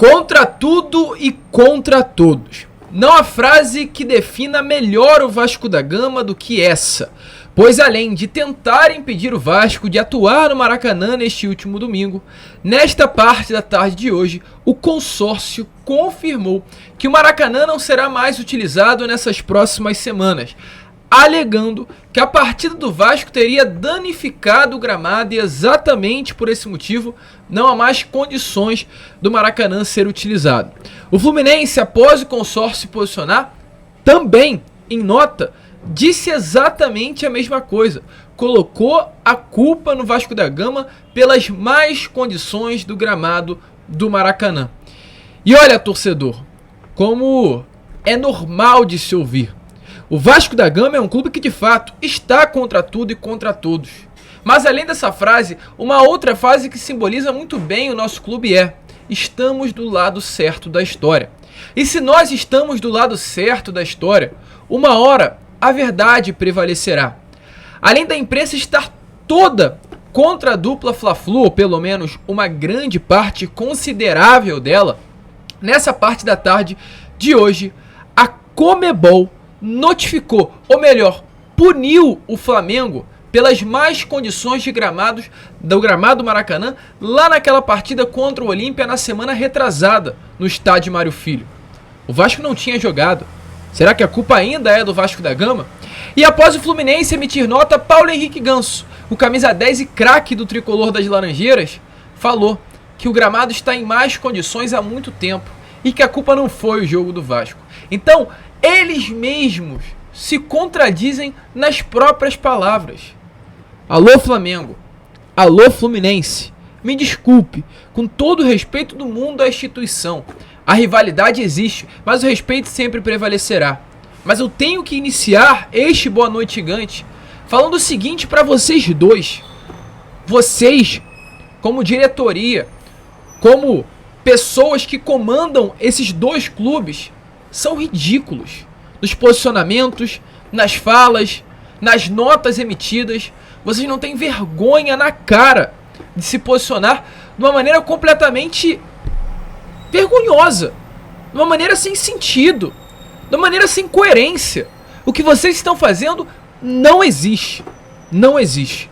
Contra tudo e contra todos. Não há frase que defina melhor o Vasco da Gama do que essa, pois além de tentar impedir o Vasco de atuar no Maracanã neste último domingo, nesta parte da tarde de hoje, o consórcio confirmou que o Maracanã não será mais utilizado nessas próximas semanas, alegando que a partida do Vasco teria danificado o gramado e exatamente por esse motivo não há mais condições do Maracanã ser utilizado. O Fluminense, após o consórcio se posicionar, também em nota, disse exatamente a mesma coisa. Colocou a culpa no Vasco da Gama pelas más condições do gramado do Maracanã. E olha, torcedor, como é normal de se ouvir. O Vasco da Gama é um clube que de fato está contra tudo e contra todos. Mas além dessa frase, uma outra frase que simboliza muito bem o nosso clube é: estamos do lado certo da história. E se nós estamos do lado certo da história, uma hora a verdade prevalecerá. Além da imprensa estar toda contra a dupla Fla-Flu, ou pelo menos uma grande parte considerável dela, nessa parte da tarde de hoje, a Conmebol notificou, ou melhor, puniu o Flamengo pelas más condições de do gramado Maracanã lá naquela partida contra o Olímpia na semana retrasada no estádio Mário Filho. O Vasco não tinha jogado. Será que a culpa ainda é do Vasco da Gama? E após o Fluminense emitir nota, Paulo Henrique Ganso, o camisa 10 e craque do tricolor das Laranjeiras, falou que o gramado está em más condições há muito tempo e que a culpa não foi o jogo do Vasco. Então, eles mesmos se contradizem nas próprias palavras. Alô Flamengo, alô Fluminense, me desculpe, com todo o respeito do mundo à instituição. A rivalidade existe, mas o respeito sempre prevalecerá. Mas eu tenho que iniciar este Boa Noite Gigante falando o seguinte para vocês dois. Vocês, como diretoria, como pessoas que comandam esses dois clubes, são ridículos. Nos posicionamentos, nas falas, nas notas emitidas, vocês não têm vergonha na cara de se posicionar de uma maneira completamente vergonhosa, de uma maneira sem sentido, de uma maneira sem coerência. O que vocês estão fazendo não existe. Não existe.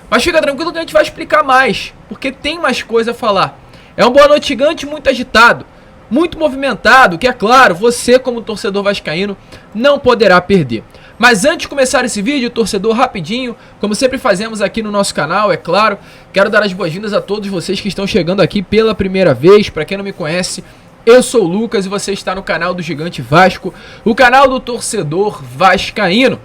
Mas fica tranquilo que a gente vai explicar mais, porque tem mais coisa a falar. É um Boa Noite Gigante muito agitado, muito movimentado, que é claro, você como torcedor vascaíno não poderá perder. Mas antes de começar esse vídeo, torcedor, rapidinho, como sempre fazemos aqui no nosso canal, é claro, quero dar as boas-vindas a todos vocês que estão chegando aqui pela primeira vez. Para quem não me conhece, eu sou o Lucas e você está no canal do Gigante Vasco, o canal do torcedor vascaíno.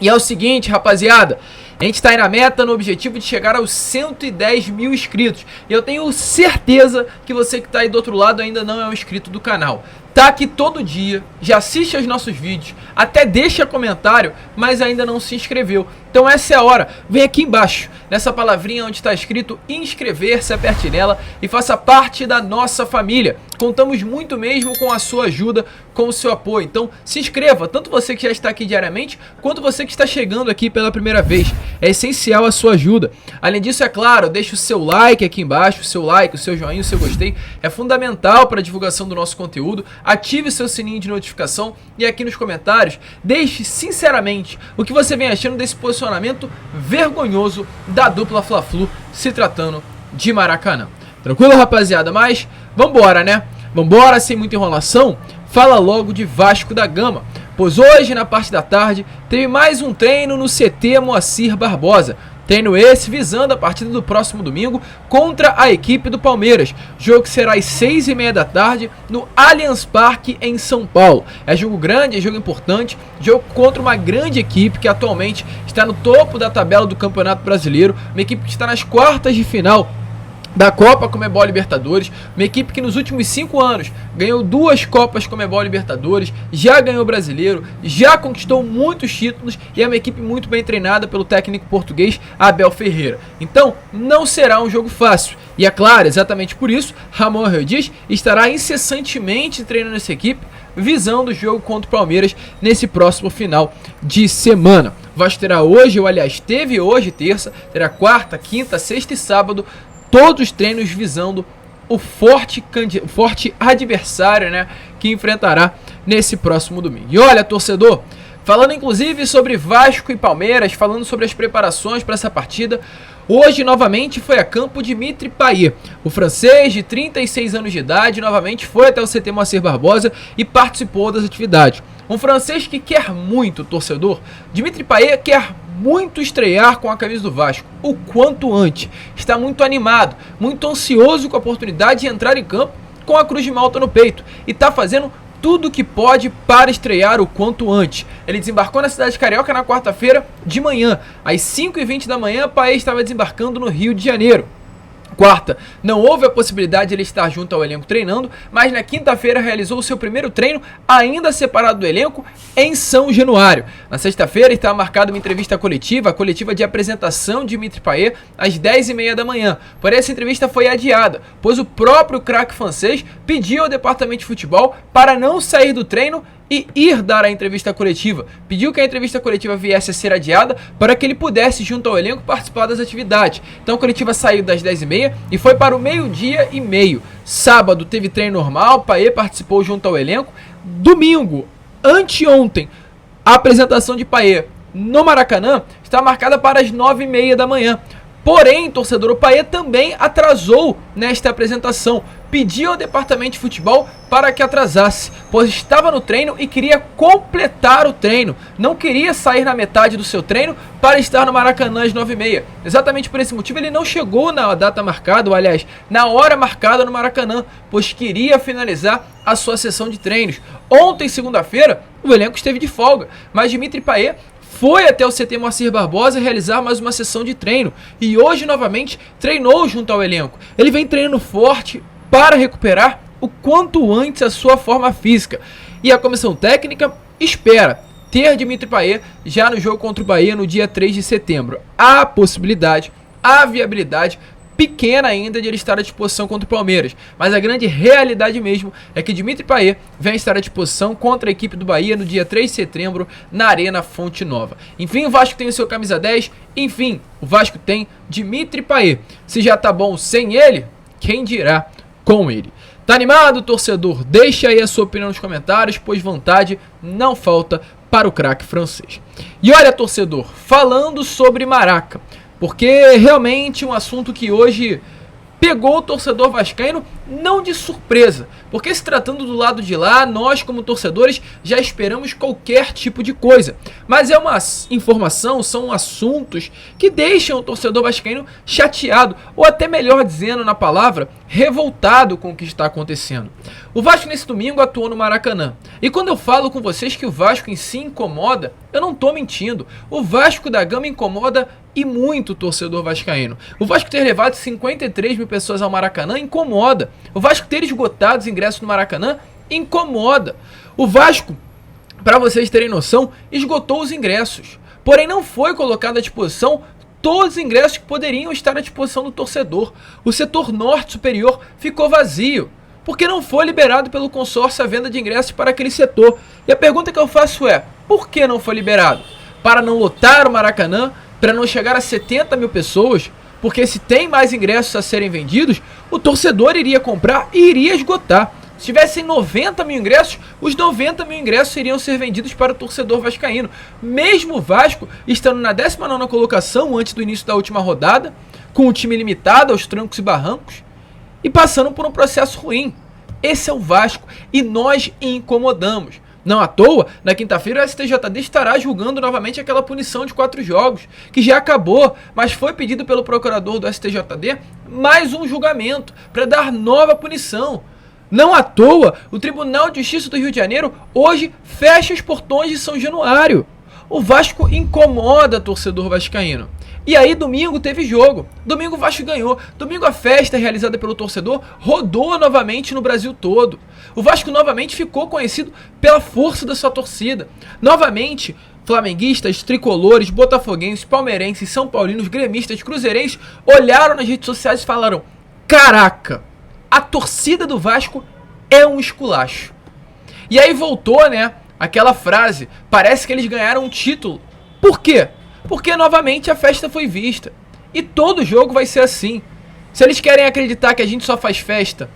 E é o seguinte, rapaziada, a gente está aí na meta, no objetivo de chegar aos 110 mil inscritos. E eu tenho certeza que você que está aí do outro lado ainda não é um inscrito do canal. Tá aqui todo dia, já assiste aos nossos vídeos, até deixa comentário, mas ainda não se inscreveu. Então essa é a hora, vem aqui embaixo, nessa palavrinha onde está escrito inscrever-se, aperte nela e faça parte da nossa família. Contamos muito mesmo com a sua ajuda, com o seu apoio. Então se inscreva, tanto você que já está aqui diariamente, quanto você que está chegando aqui pela primeira vez. É essencial a sua ajuda. Além disso, é claro, deixe o seu like aqui embaixo, o seu like, o seu joinha, o seu gostei. É fundamental para a divulgação do nosso conteúdo. Ative o seu sininho de notificação e aqui nos comentários deixe sinceramente o que você vem achando desse posicionamento vergonhoso da dupla Fla-Flu se tratando de Maracanã. Tranquilo, rapaziada? Mas vambora, né? Vambora, sem muita enrolação. Fala logo de Vasco da Gama, pois hoje na parte da tarde teve mais um treino no CT Moacir Barbosa. Treino esse visando a partida do próximo domingo contra a equipe do Palmeiras. Jogo que será às 6h30 da tarde no Allianz Parque em São Paulo. É jogo grande, é jogo importante, jogo contra uma grande equipe que atualmente está no topo da tabela do Campeonato Brasileiro. Uma equipe que está nas quartas de final da Copa Conmebol Libertadores, uma equipe que nos últimos 5 anos ganhou 2 Copas Conmebol Libertadores, já ganhou Brasileiro, já conquistou muitos títulos e é uma equipe muito bem treinada pelo técnico português Abel Ferreira. Então não será um jogo fácil e é claro, exatamente por isso, Ramon Rodrigues estará incessantemente treinando essa equipe, visando o jogo contra o Palmeiras nesse próximo final de semana. O Vasco terá hoje, ou aliás teve hoje, terça, terá quarta, quinta, sexta e sábado, todos os treinos visando o forte adversário, né, que enfrentará nesse próximo domingo. E olha, torcedor, falando inclusive sobre Vasco e Palmeiras, falando sobre as preparações para essa partida, hoje novamente foi a campo Dimitri Payet. O francês de 36 anos de idade novamente foi até o CT Moacir Barbosa e participou das atividades. Um francês que quer muito, torcedor. Dimitri Payet quer muito estrear com a camisa do Vasco, o quanto antes. Está muito animado, muito ansioso com a oportunidade de entrar em campo com a Cruz de Malta no peito. E está fazendo tudo o que pode para estrear o quanto antes. Ele desembarcou na cidade carioca na quarta-feira de manhã. Às 5h20 da manhã, Payet estava desembarcando no Rio de Janeiro. Quarta, não houve a possibilidade de ele estar junto ao elenco treinando, mas na quinta-feira realizou o seu primeiro treino, ainda separado do elenco, em São Januário. Na sexta-feira estava marcada uma entrevista coletiva, a coletiva de apresentação de Dimitri Payet, às 10h30 da manhã. Porém, essa entrevista foi adiada, pois o próprio craque francês pediu ao departamento de futebol para não sair do treino e ir dar a entrevista coletiva. Pediu que a entrevista coletiva viesse a ser adiada para que ele pudesse, junto ao elenco, participar das atividades. Então a coletiva saiu das 10h30 e foi para o 12h30. Sábado teve treino normal, Payet participou junto ao elenco. Domingo, anteontem, a apresentação de Payet no Maracanã está marcada para as 9h30 da manhã. Porém, torcedor, o Payet também atrasou nesta apresentação. Pediu ao departamento de futebol para que atrasasse, pois estava no treino e queria completar o treino. Não queria sair na metade do seu treino para estar no Maracanã às 9h30. Exatamente por esse motivo ele não chegou na data marcada, ou aliás, na hora marcada no Maracanã, pois queria finalizar a sua sessão de treinos. Ontem, segunda-feira, o elenco esteve de folga, mas Dimitri Payet foi até o CT Moacir Barbosa realizar mais uma sessão de treino e hoje novamente treinou junto ao elenco. Ele vem treinando forte para recuperar o quanto antes a sua forma física. E a comissão técnica espera ter Dimitri Payet já no jogo contra o Bahia no dia 3 de setembro. Há possibilidade, há viabilidade pequena ainda de ele estar à disposição contra o Palmeiras, mas a grande realidade mesmo é que Dimitri Payet vem estar à disposição contra a equipe do Bahia no dia 3 de setembro na Arena Fonte Nova. Enfim, o Vasco tem o seu camisa 10, enfim, o Vasco tem Dimitri Payet. Se já tá bom sem ele, quem dirá com ele? Tá animado, torcedor? Deixa aí a sua opinião nos comentários, pois vontade não falta para o craque francês. E olha, torcedor, falando sobre Maraca, porque realmente um assunto que hoje pegou o torcedor vascaíno não de surpresa, porque se tratando do lado de lá, nós como torcedores já esperamos qualquer tipo de coisa, mas é uma informação, são assuntos que deixam o torcedor vascaíno chateado, ou até melhor dizendo na palavra, revoltado com o que está acontecendo. O Vasco nesse domingo atuou no Maracanã, e quando eu falo com vocês que o Vasco em si incomoda, eu não estou mentindo, o Vasco da Gama incomoda e muito o torcedor vascaíno. O Vasco ter levado 53 mil pessoas ao Maracanã incomoda. O Vasco ter esgotado os ingressos no Maracanã incomoda. O Vasco, para vocês terem noção, esgotou os ingressos. Porém, não foi colocado à disposição todos os ingressos que poderiam estar à disposição do torcedor. O setor norte superior ficou vazio, porque não foi liberado pelo consórcio a venda de ingressos para aquele setor. E a pergunta que eu faço é, por que não foi liberado? Para não lotar o Maracanã? Para não chegar a 70 mil pessoas? Porque se tem mais ingressos a serem vendidos, o torcedor iria comprar e iria esgotar. Se tivessem 90 mil ingressos, os 90 mil ingressos iriam ser vendidos para o torcedor vascaíno. Mesmo o Vasco estando na 19ª colocação antes do início da última rodada, com o time limitado aos trancos e barrancos, e passando por um processo ruim. Esse é o Vasco e nós incomodamos. Não à toa, na quinta-feira o STJD estará julgando novamente aquela punição de 4 jogos, que já acabou, mas foi pedido pelo procurador do STJD mais um julgamento para dar nova punição. Não à toa, o Tribunal de Justiça do Rio de Janeiro hoje fecha os portões de São Januário. O Vasco incomoda torcedor vascaíno. E aí domingo teve jogo, domingo o Vasco ganhou, domingo a festa realizada pelo torcedor rodou novamente no Brasil todo. O Vasco novamente ficou conhecido pela força da sua torcida. Novamente, flamenguistas, tricolores, botafoguenses, palmeirenses, são paulinos, gremistas, cruzeirenses olharam nas redes sociais e falaram: caraca, a torcida do Vasco é um esculacho. E aí voltou, né, aquela frase, parece que eles ganharam um título. Por quê? Porque novamente a festa foi vista. E todo jogo vai ser assim. Se eles querem acreditar que a gente só faz festa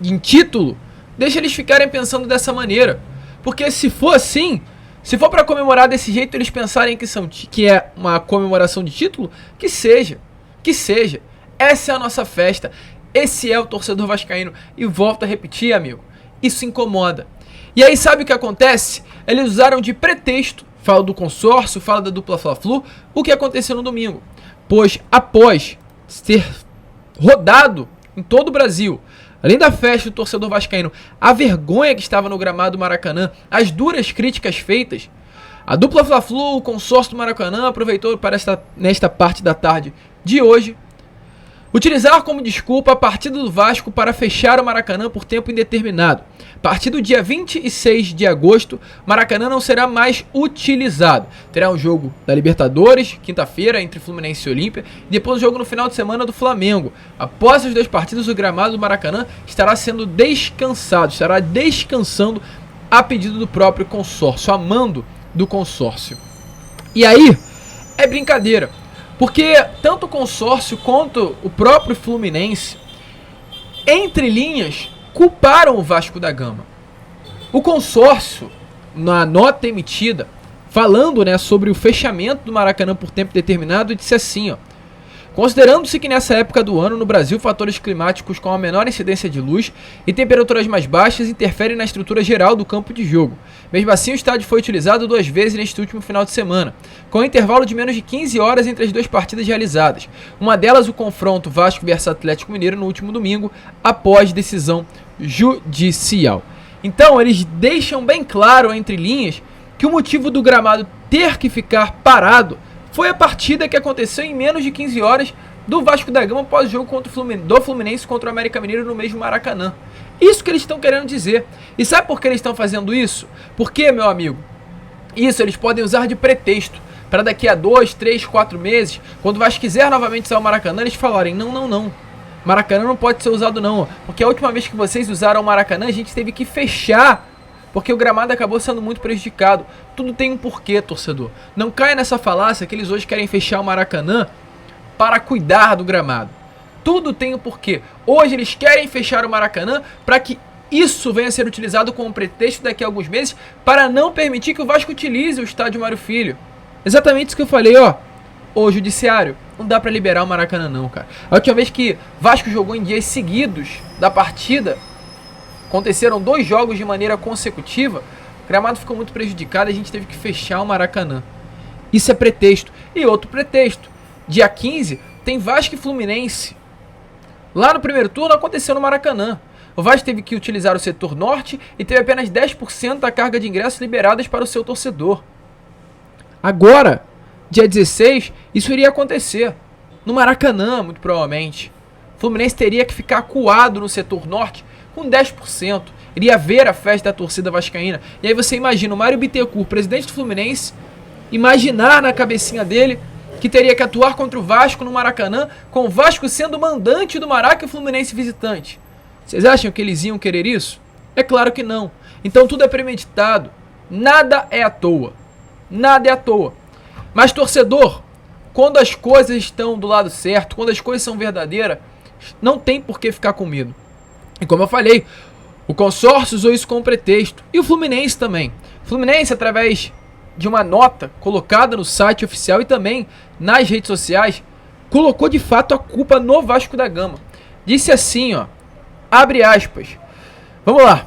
em título, deixa eles ficarem pensando dessa maneira. Porque se for assim, se for para comemorar desse jeito, eles pensarem que é uma comemoração de título, que seja. Que seja. Essa é a nossa festa. Esse é o torcedor vascaíno. E volto a repetir, amigo, isso incomoda. E aí sabe o que acontece? Eles usaram de pretexto, fala do consórcio, fala da dupla Fla-Flu, o que aconteceu no domingo. Pois após ter rodado em todo o Brasil, além da festa do torcedor vascaíno, a vergonha que estava no gramado do Maracanã, as duras críticas feitas, a dupla Fla-Flu, o consórcio do Maracanã, aproveitou para nesta parte da tarde de hoje utilizar como desculpa a partida do Vasco para fechar o Maracanã por tempo indeterminado. A partir do dia 26 de agosto, Maracanã não será mais utilizado. Terá um jogo da Libertadores, quinta-feira, entre Fluminense e Olímpia, e depois o jogo no final de semana do Flamengo. Após as duas partidas, o gramado do Maracanã estará sendo descansado, estará descansando a pedido do próprio consórcio, a mando do consórcio. E aí, é brincadeira. Porque tanto o consórcio quanto o próprio Fluminense, entre linhas, culparam o Vasco da Gama. O consórcio, na nota emitida, falando, sobre o fechamento do Maracanã por tempo determinado, disse assim, considerando-se que nessa época do ano no Brasil fatores climáticos com a menor incidência de luz e temperaturas mais baixas interferem na estrutura geral do campo de jogo. Mesmo assim, o estádio foi utilizado 2 vezes neste último final de semana, com um intervalo de menos de 15 horas entre as 2 partidas realizadas. Uma delas, o confronto Vasco vs Atlético Mineiro no último domingo, após decisão judicial. Então, eles deixam bem claro, entre linhas, que o motivo do gramado ter que ficar parado foi a partida que aconteceu em menos de 15 horas do Vasco da Gama após o jogo do Fluminense contra o América Mineiro no mesmo Maracanã. Isso que eles estão querendo dizer. E sabe por que eles estão fazendo isso? Porque, meu amigo, isso eles podem usar de pretexto para daqui a 2, 3, 4 meses, quando o Vasco quiser novamente usar o Maracanã, eles falarem, não. Maracanã não pode ser usado não, porque a última vez que vocês usaram o Maracanã, a gente teve que fechar, porque o gramado acabou sendo muito prejudicado. Tudo tem um porquê, torcedor. Não caia nessa falácia que eles hoje querem fechar o Maracanã para cuidar do gramado. Tudo tem um porquê. Hoje eles querem fechar o Maracanã para que isso venha a ser utilizado como pretexto daqui a alguns meses para não permitir que o Vasco utilize o estádio Mário Filho. Exatamente isso que eu falei, Ô, judiciário, não dá para liberar o Maracanã não, cara. A última vez que Vasco jogou em dias seguidos da partida, aconteceram 2 jogos de maneira consecutiva, o gramado ficou muito prejudicado e a gente teve que fechar o Maracanã. Isso é pretexto. E outro pretexto, dia 15 tem Vasco e Fluminense. Lá no primeiro turno aconteceu no Maracanã. O Vasco teve que utilizar o setor norte e teve apenas 10% da carga de ingressos liberadas para o seu torcedor. Agora, dia 16, isso iria acontecer. No Maracanã, muito provavelmente. O Fluminense teria que ficar acuado no setor norte com 10%. Iria ver a festa da torcida vascaína. E aí você imagina o Mário Bittencourt, presidente do Fluminense, imaginar na cabecinha dele que teria que atuar contra o Vasco no Maracanã, com o Vasco sendo mandante do Maraca e o Fluminense visitante. Vocês acham que eles iam querer isso? É claro que não. Então tudo é premeditado. Nada é à toa. Nada é à toa. Mas torcedor, quando as coisas estão do lado certo, quando as coisas são verdadeiras, não tem por que ficar com medo. E como eu falei, o consórcio usou isso como pretexto. E o Fluminense também. O Fluminense, através de uma nota colocada no site oficial e também nas redes sociais, colocou de fato a culpa no Vasco da Gama. Disse assim, abre aspas. Vamos lá.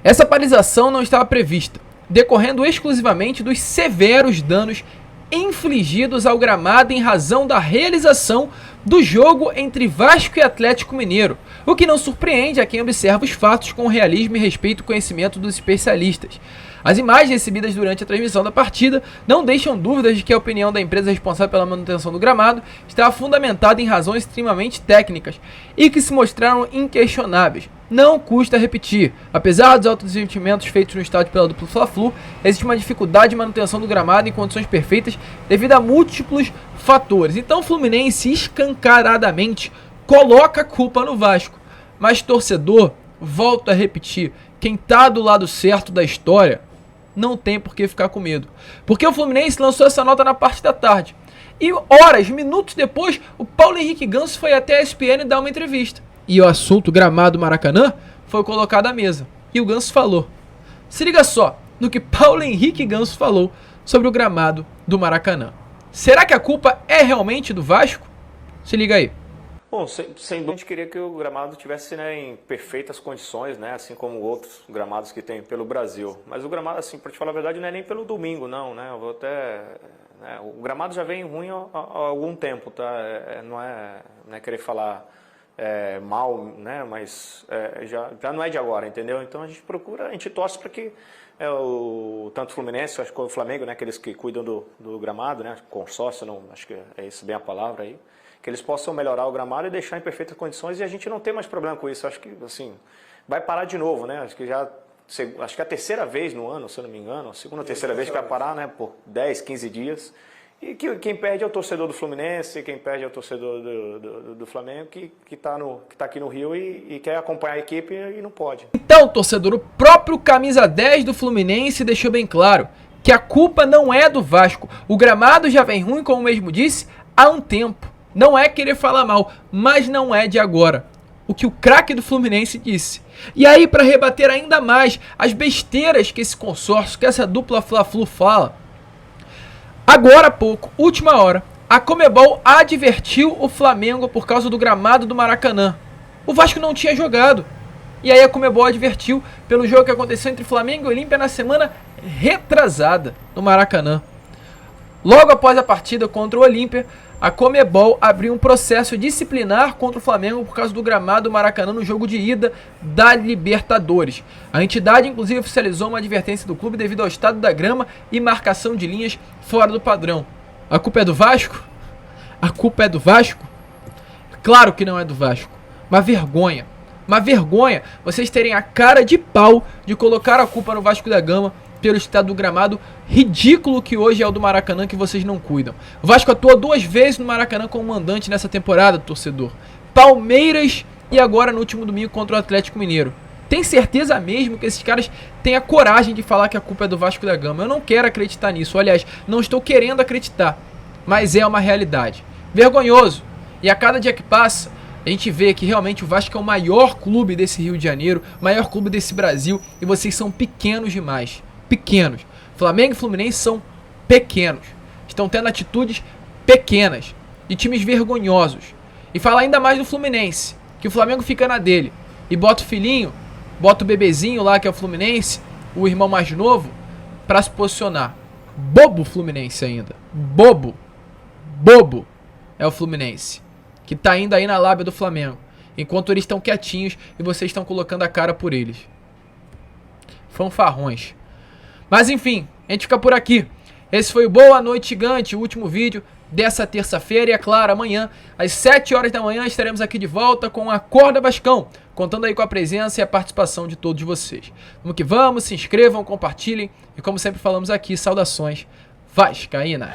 Essa paralisação não estava prevista, decorrendo exclusivamente dos severos danos infligidos ao gramado em razão da realização do jogo entre Vasco e Atlético Mineiro, o que não surpreende a quem observa os fatos com realismo e respeito ao conhecimento dos especialistas. As imagens recebidas durante a transmissão da partida não deixam dúvidas de que a opinião da empresa responsável pela manutenção do gramado estava fundamentada em razões extremamente técnicas e que se mostraram inquestionáveis. Não custa repetir, apesar dos altos investimentos feitos no estádio pela dupla Fla-Flu, existe uma dificuldade de manutenção do gramado em condições perfeitas devido a múltiplos fatores. Então o Fluminense escancaradamente coloca a culpa no Vasco. Mas torcedor, volto a repetir, quem tá do lado certo da história não tem por que ficar com medo. Porque o Fluminense lançou essa nota na parte da tarde. E horas, minutos depois, o Paulo Henrique Ganso foi até a ESPN dar uma entrevista. E o assunto gramado Maracanã foi colocado à mesa. E o Ganso falou. Se liga só no que Paulo Henrique Ganso falou sobre o gramado do Maracanã. Será que a culpa é realmente do Vasco? Se liga aí. Bom, sem dúvida a gente queria que o gramado tivesse, né, em perfeitas condições, né, assim como outros gramados que tem pelo Brasil. Mas o gramado, assim, para te falar a verdade, não é nem pelo domingo, não, né? Eu vou até, né, o gramado já vem ruim há algum tempo, tá? Não é querer falar mal, né? Mas já não é de agora, entendeu? Então a gente procura, a gente torce para que tanto o Fluminense, acho que o Flamengo, né, aqueles que cuidam do gramado, né, consórcio, não, acho que é isso bem a palavra aí, que eles possam melhorar o gramado e deixar em perfeitas condições e a gente não tem mais problema com isso. Acho que, assim, vai parar de novo, né? Acho que é a terceira vez no ano, se eu não me engano, a segunda ou terceira vez que vai parar, né, por 10, 15 dias. E quem perde é o torcedor do Fluminense, quem perde é o torcedor do Flamengo, que tá aqui no Rio e quer acompanhar a equipe e não pode. Então, torcedor, o próprio camisa 10 do Fluminense deixou bem claro que a culpa não é do Vasco. O gramado já vem ruim, como mesmo disse, há um tempo. Não é querer falar mal, mas não é de agora. O que o craque do Fluminense disse. E aí, para rebater ainda mais as besteiras que esse consórcio, que essa dupla Fla-Flu fala, agora há pouco, última hora, a Conmebol advertiu o Flamengo por causa do gramado do Maracanã. O Vasco não tinha jogado. E aí a Conmebol advertiu pelo jogo que aconteceu entre Flamengo e Olímpia na semana retrasada no Maracanã. Logo após a partida contra o Olímpia, a Conmebol abriu um processo disciplinar contra o Flamengo por causa do gramado do Maracanã no jogo de ida da Libertadores. A entidade, inclusive, oficializou uma advertência do clube devido ao estado da grama e marcação de linhas fora do padrão. A culpa é do Vasco? A culpa é do Vasco? Claro que não é do Vasco. Uma vergonha. Uma vergonha vocês terem a cara de pau de colocar a culpa no Vasco da Gama pelo estado do gramado ridículo que hoje é o do Maracanã, que vocês não cuidam. O Vasco atua 2 vezes no Maracanã como mandante nessa temporada, torcedor. Palmeiras e agora no último domingo contra o Atlético Mineiro. Tem certeza mesmo que esses caras têm a coragem de falar que a culpa é do Vasco da Gama? Eu não quero acreditar nisso. Aliás, não estou querendo acreditar. Mas é uma realidade. Vergonhoso. E a cada dia que passa, a gente vê que realmente o Vasco é o maior clube desse Rio de Janeiro, o maior clube desse Brasil, e vocês são pequenos demais. Pequenos. Flamengo e Fluminense são pequenos. Estão tendo atitudes pequenas, de times vergonhosos. E fala ainda mais do Fluminense, que o Flamengo fica na dele e bota o filhinho, bota o bebezinho lá que é o Fluminense, o irmão mais novo, pra se posicionar. Bobo Fluminense ainda. Bobo. Bobo é o Fluminense, que tá indo aí na lábia do Flamengo, enquanto eles estão quietinhos e vocês estão colocando a cara por eles. Fanfarrões. Mas enfim, a gente fica por aqui. Esse foi o Boa Noite Gigante, o último vídeo dessa terça-feira. E é claro, amanhã, às 7 horas da manhã, estaremos aqui de volta com a Acorda Vascão, contando aí com a presença e a participação de todos vocês. Vamos que vamos, se inscrevam, compartilhem. E como sempre falamos aqui, saudações vascaínas.